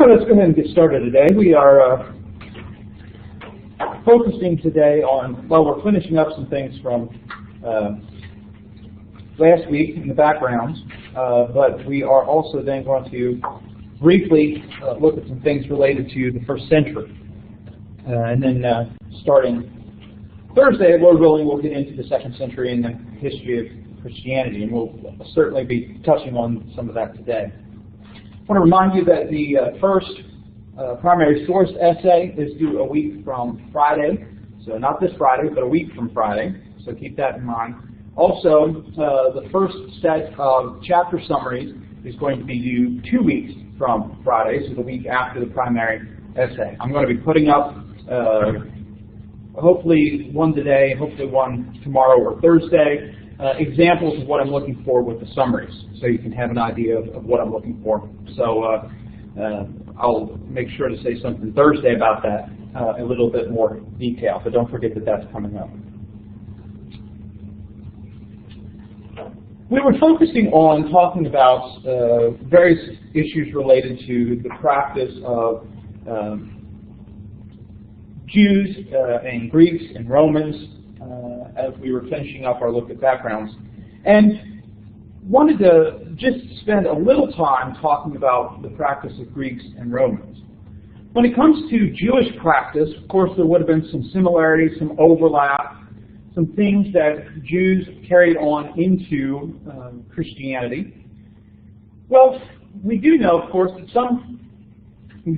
So let's go ahead and get started today. We are focusing today on, well, we're finishing up some things from last week in the backgrounds, but we are also then going to briefly look at some things related to the first century. And then starting Thursday, Lord willing, we'll get into the second century and the history of Christianity, and we'll certainly be touching on some of that today. I want to remind you that the first primary source essay is due a week from Friday. So not this Friday, but a week from Friday. So keep that in mind. Also, the first set of chapter summaries is going to be due 2 weeks from Friday, so the week after the primary essay. I'm going to be putting up hopefully one today, hopefully one tomorrow or Thursday, examples of what I'm looking for with the summaries, so you can have an idea of what I'm looking for. So I'll make sure to say something Thursday about that in a little bit more detail, but don't forget that that's coming up. We were focusing on talking about various issues related to the practice of Jews and Greeks and Romans as we were finishing up our look at backgrounds, and wanted to just spend a little time talking about the practice of Greeks and Romans. When it comes to Jewish practice, of course, there would have been some similarities, some overlap, some things that Jews carried on into Christianity. Well, we do know, of course, that some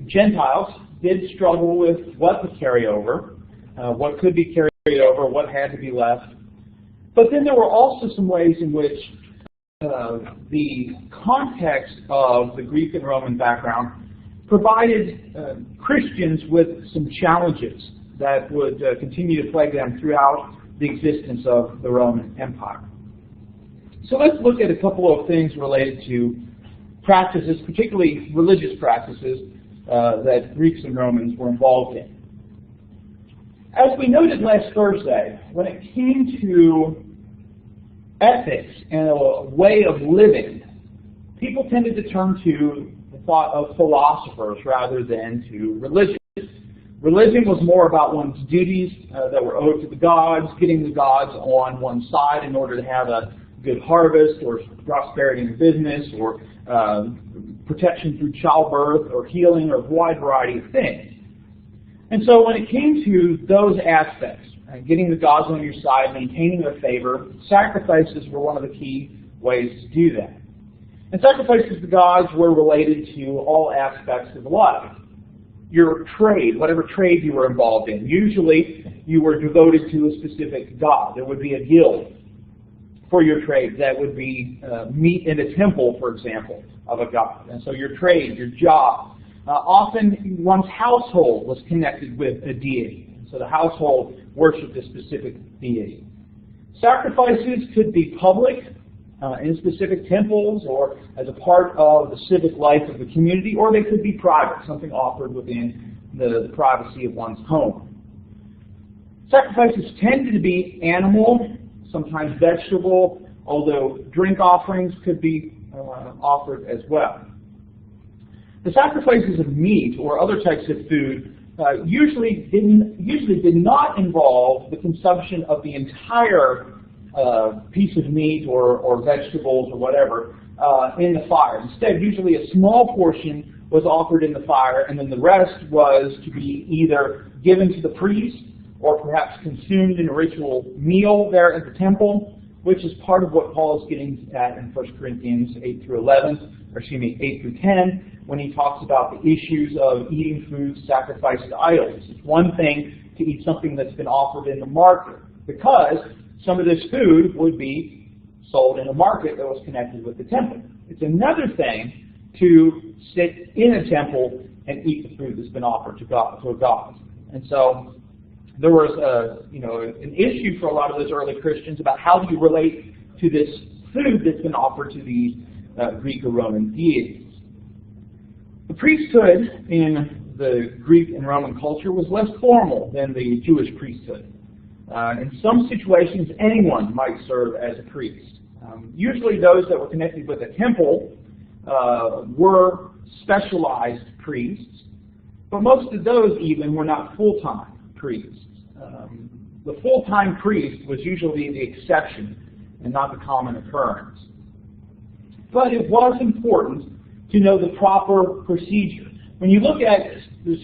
Gentiles did struggle with what to carry over, what could be carried over, what had to be left. But then there were also some ways in which the context of the Greek and Roman background provided Christians with some challenges that would continue to plague them throughout the existence of the Roman Empire. So let's look at a couple of things related to practices, particularly religious practices, that Greeks and Romans were involved in. As we noted last Thursday, when it came to ethics and a way of living, people tended to turn to the thought of philosophers rather than to religion. Religion was more about one's duties that were owed to the gods, getting the gods on one side in order to have a good harvest or prosperity in business or protection through childbirth or healing or a wide variety of things. And so when it came to those aspects, getting the gods on your side, maintaining their favor, sacrifices were one of the key ways to do that. And sacrifices to gods were related to all aspects of life. Your trade, whatever trade you were involved in, usually you were devoted to a specific god. There would be a guild for your trade that would be meet in a temple, for example, of a god. And so your trade, your job, often one's household was connected with a deity. So the household worshipped a specific deity. Sacrifices could be public in specific temples or as a part of the civic life of the community, or they could be private, something offered within the privacy of one's home. Sacrifices tended to be animal, sometimes vegetable, although drink offerings could be offered as well. The sacrifices of meat or other types of food usually did not involve the consumption of the entire piece of meat or vegetables or whatever in the fire. Instead, usually a small portion was offered in the fire, and then the rest was to be either given to the priest or perhaps consumed in a ritual meal there at the temple, which is part of what Paul is getting at in 1 Corinthians 8 through 10, when he talks about the issues of eating food sacrificed to idols. It's one thing to eat something that's been offered in the market, because some of this food would be sold in a market that was connected with the temple. It's another thing to sit in a temple and eat the food that's been offered to a god. And so there was an issue for a lot of those early Christians about how do you relate to this food that's been offered to these Greek or Roman deities. The priesthood in the Greek and Roman culture was less formal than the Jewish priesthood. In some situations, anyone might serve as a priest. Usually those that were connected with a temple were specialized priests, but most of those even were not full-time priests. The full-time priest was usually the exception and not the common occurrence. But it was important to know the proper procedure. When you look at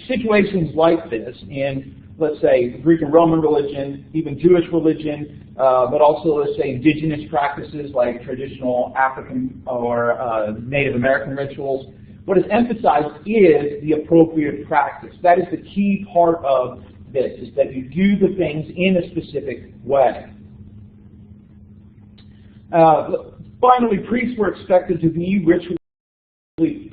situations like this in, let's say, Greek and Roman religion, even Jewish religion, but also, let's say, indigenous practices like traditional African or Native American rituals, what is emphasized is the appropriate practice. That is the key part of this, is that you do the things in a specific way. Finally, priests were expected to be ritually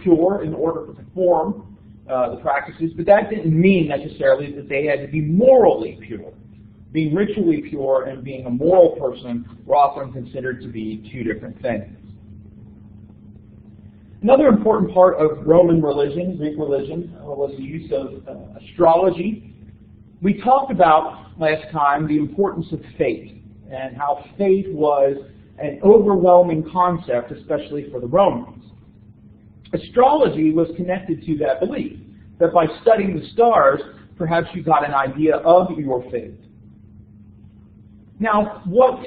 pure in order to perform the practices, but that didn't mean necessarily that they had to be morally pure. Being ritually pure and being a moral person were often considered to be two different things. Another important part of Roman religion, Greek religion, was the use of astrology. We talked about last time the importance of faith and how faith was an overwhelming concept, especially for the Romans. Astrology was connected to that belief, that by studying the stars, perhaps you got an idea of your fate. Now, what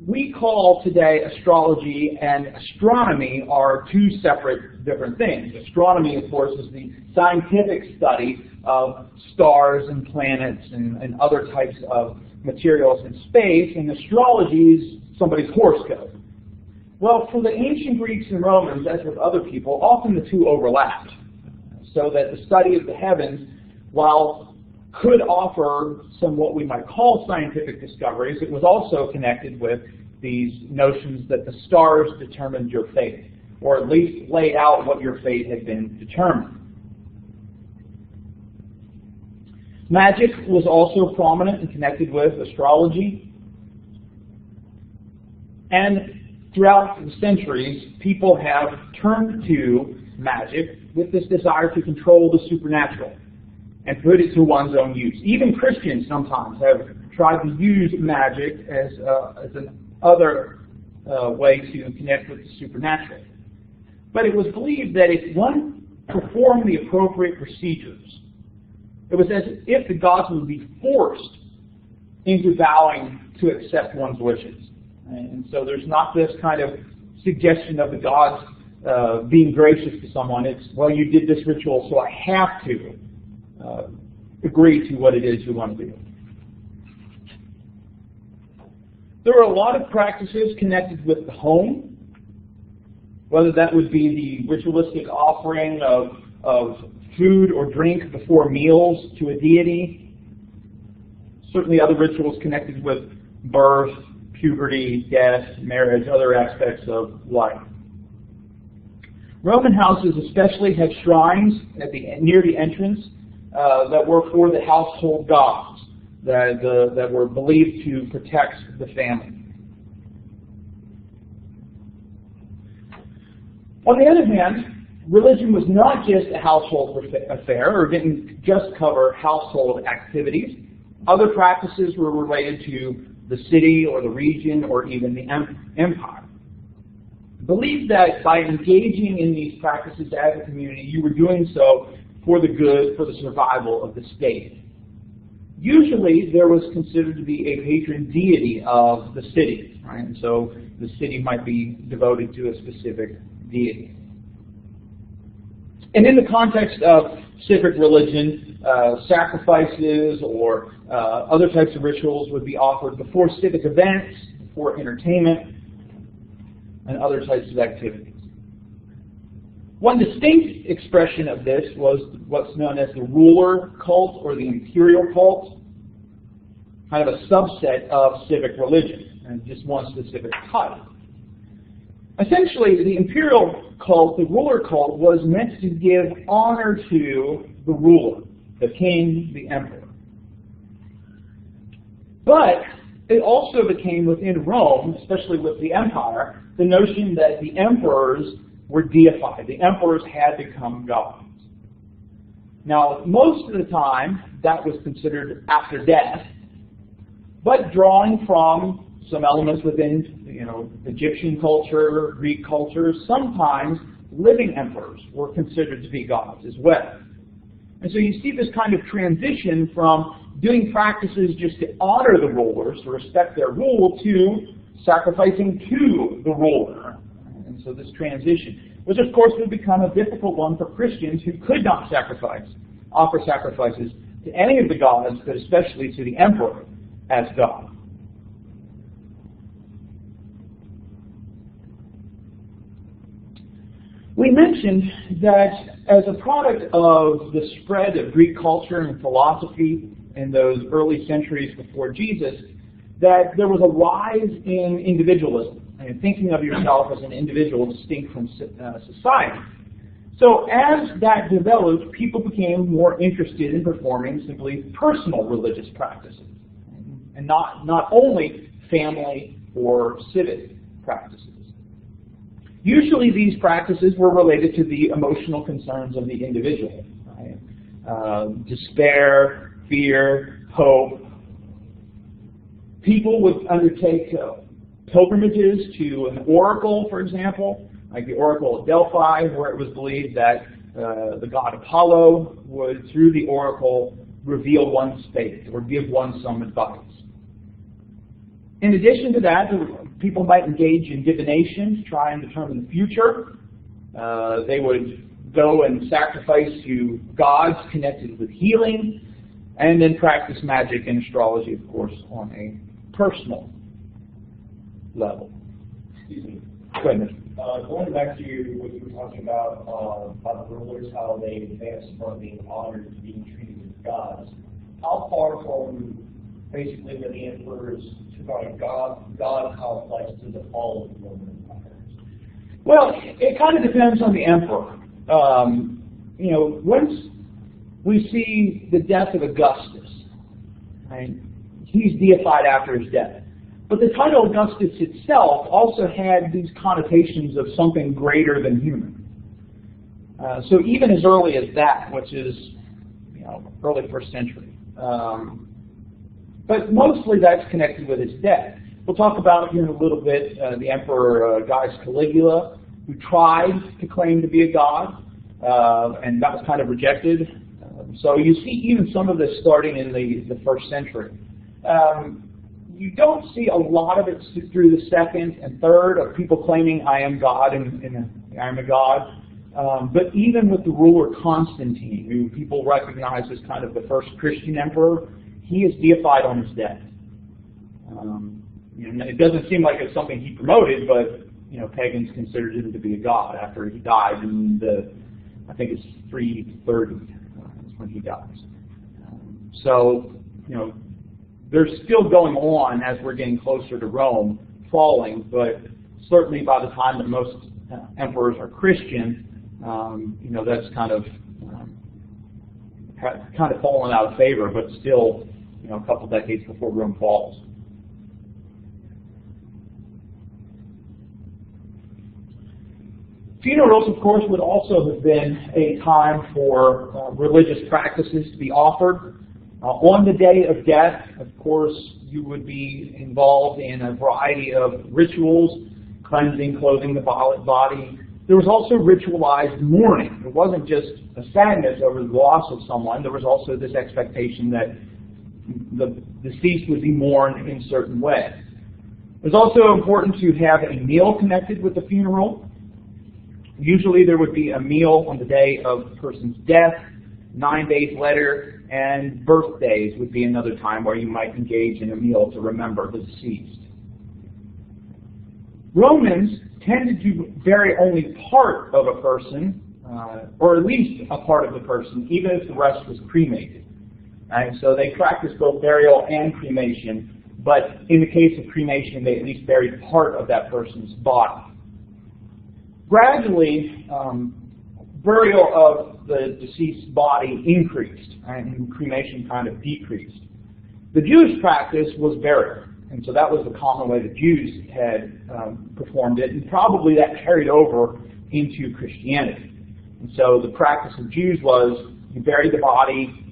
we call today astrology and astronomy are two separate different things. Astronomy, of course, is the scientific study of stars and planets and other types of materials in space, and astrology is somebody's horoscope. Well, for the ancient Greeks and Romans, as with other people, often the two overlapped, so that the study of the heavens, while could offer some what we might call scientific discoveries, it was also connected with these notions that the stars determined your fate, or at least laid out what your fate had been determined. Magic was also prominent and connected with astrology. And throughout the centuries, people have turned to magic with this desire to control the supernatural and put it to one's own use. Even Christians sometimes have tried to use magic as another way to connect with the supernatural. But it was believed that if one performed the appropriate procedures, it was as if the gods would be forced into vowing to accept one's wishes. And so there's not this kind of suggestion of the gods being gracious to someone. It's, well, you did this ritual, so I have to agree to what it is you want to do. There are a lot of practices connected with the home, whether that would be the ritualistic offering of food or drink before meals to a deity. Certainly other rituals connected with birth, puberty, death, marriage, other aspects of life. Roman houses especially had shrines near the entrance that were for the household gods that were believed to protect the family. On the other hand, religion was not just a household affair, or didn't just cover household activities. Other practices were related to the city or the region or even the empire. Believed that by engaging in these practices as a community, you were doing so for the good, for the survival of the state. Usually, there was considered to be a patron deity of the city, right? And so the city might be devoted to a specific deity. And in the context of civic religion, sacrifices or other types of rituals would be offered before civic events, before entertainment, and other types of activities. One distinct expression of this was what's known as the ruler cult or the imperial cult, kind of a subset of civic religion, and just one specific type. Essentially, the imperial cult, the ruler cult, was meant to give honor to the ruler, the king, the emperor. But it also became within Rome, especially with the empire, the notion that the emperors were deified. The emperors had become gods. Now, most of the time, that was considered after death, but drawing from some elements within, Egyptian culture, Greek culture, sometimes living emperors were considered to be gods as well. And so you see this kind of transition from doing practices just to honor the rulers, to respect their rule, to sacrificing to the ruler. And so this transition, which of course would become a difficult one for Christians who could not offer sacrifices to any of the gods, but especially to the emperor as God. We mentioned that as a product of the spread of Greek culture and philosophy in those early centuries before Jesus, that there was a rise in individualism and thinking of yourself as an individual distinct from society. So as that developed, people became more interested in performing simply personal religious practices, and not only family or civic practices. Usually these practices were related to the emotional concerns of the individual, right? Despair, fear, hope. People would undertake pilgrimages to an oracle, for example, like the oracle at Delphi, where it was believed that the god Apollo would, through the oracle, reveal one's fate or give one some advice. In addition to that, people might engage in divination to try and determine the future. They would go and sacrifice to gods connected with healing, and then practice magic and astrology, of course, on a personal level. Excuse me. Go ahead. Going back to what you were talking about the rulers, how they advanced from being honored to being treated as gods. How far from basically when the emperors took on a god complex to the fall of the Roman Empire? Well, it kind of depends on the emperor. Once we see the death of Augustus, right, he's deified after his death. But the title Augustus itself also had these connotations of something greater than human. So even as early as that, which is early 1st century. But mostly that's connected with his death. We'll talk about here in a little bit the Emperor Gaius Caligula, who tried to claim to be a god, and that was kind of rejected. So you see even some of this starting in the 1st century. You don't see a lot of it through the 2nd and 3rd of people claiming I am God and I am a god. But even with the ruler Constantine, who people recognize as kind of the first Christian emperor, he is deified on his death. It doesn't seem like it's something he promoted, but pagans considered him to be a god after he died in I think it's 330 is when he dies. There's still going on as we're getting closer to Rome falling, but certainly by the time that most emperors are Christian, that's kind of fallen out of favor, but still, a couple decades before Rome falls. Funerals, of course, would also have been a time for religious practices to be offered. On the day of death, of course, you would be involved in a variety of rituals, cleansing, clothing the body. There was also ritualized mourning. It wasn't just a sadness over the loss of someone. There was also this expectation that the deceased would be mourned in a certain way. It was also important to have a meal connected with the funeral. Usually there would be a meal on the day of the person's death, 9 days later, and birthdays would be another time where you might engage in a meal to remember the deceased. Romans tended to bury only part of a person, or at least a part of the person, even if the rest was cremated. Right? So they practiced both burial and cremation, but in the case of cremation, they at least buried part of that person's body. Gradually, burial of the deceased body increased, right, and cremation kind of decreased. The Jewish practice was burial, and so that was the common way the Jews had performed it, and probably that carried over into Christianity. And so the practice of Jews was you bury the body,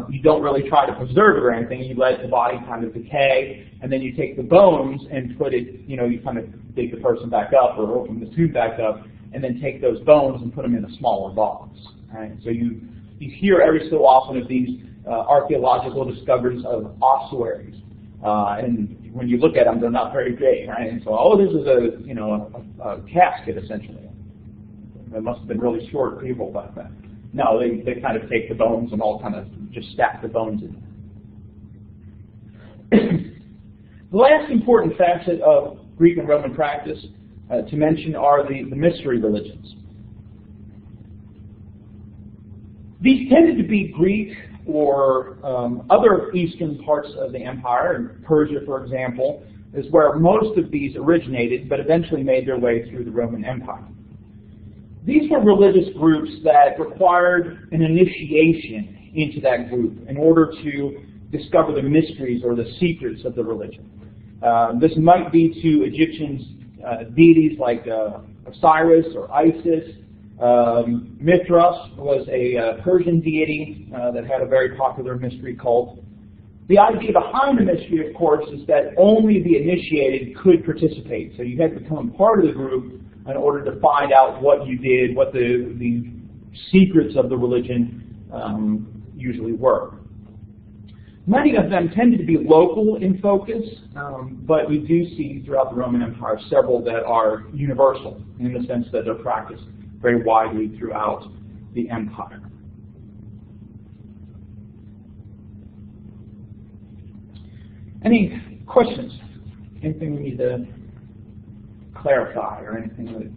you don't really try to preserve it or anything, you let the body kind of decay, and then you take the bones and put it, you kind of dig the person back up or open the tomb back up, and then take those bones and put them in a smaller box. Right? So you hear every so often of these archaeological discoveries of ossuaries, and when you look at them, they're not very big, right? And so, oh, this is a casket essentially. It must have been really short people back then. No, they kind of take the bones and all kind of just stack the bones in. The last important facet of Greek and Roman practice to mention are the mystery religions. These tended to be Greek or other eastern parts of the empire. In Persia, for example, is where most of these originated, but eventually made their way through the Roman Empire. These were religious groups that required an initiation into that group in order to discover the mysteries or the secrets of the religion. This might be to Egyptian deities like Osiris or Isis. Mithras was a Persian deity that had a very popular mystery cult. The idea behind the mystery, of course, is that only the initiated could participate. So you had to become part of the group in order to find out what you did, what the secrets of the religion usually were. Many of them tended to be local in focus, but we do see throughout the Roman Empire several that are universal in the sense that they're practiced very widely throughout the empire. Any questions? Anything we need to clarify or anything that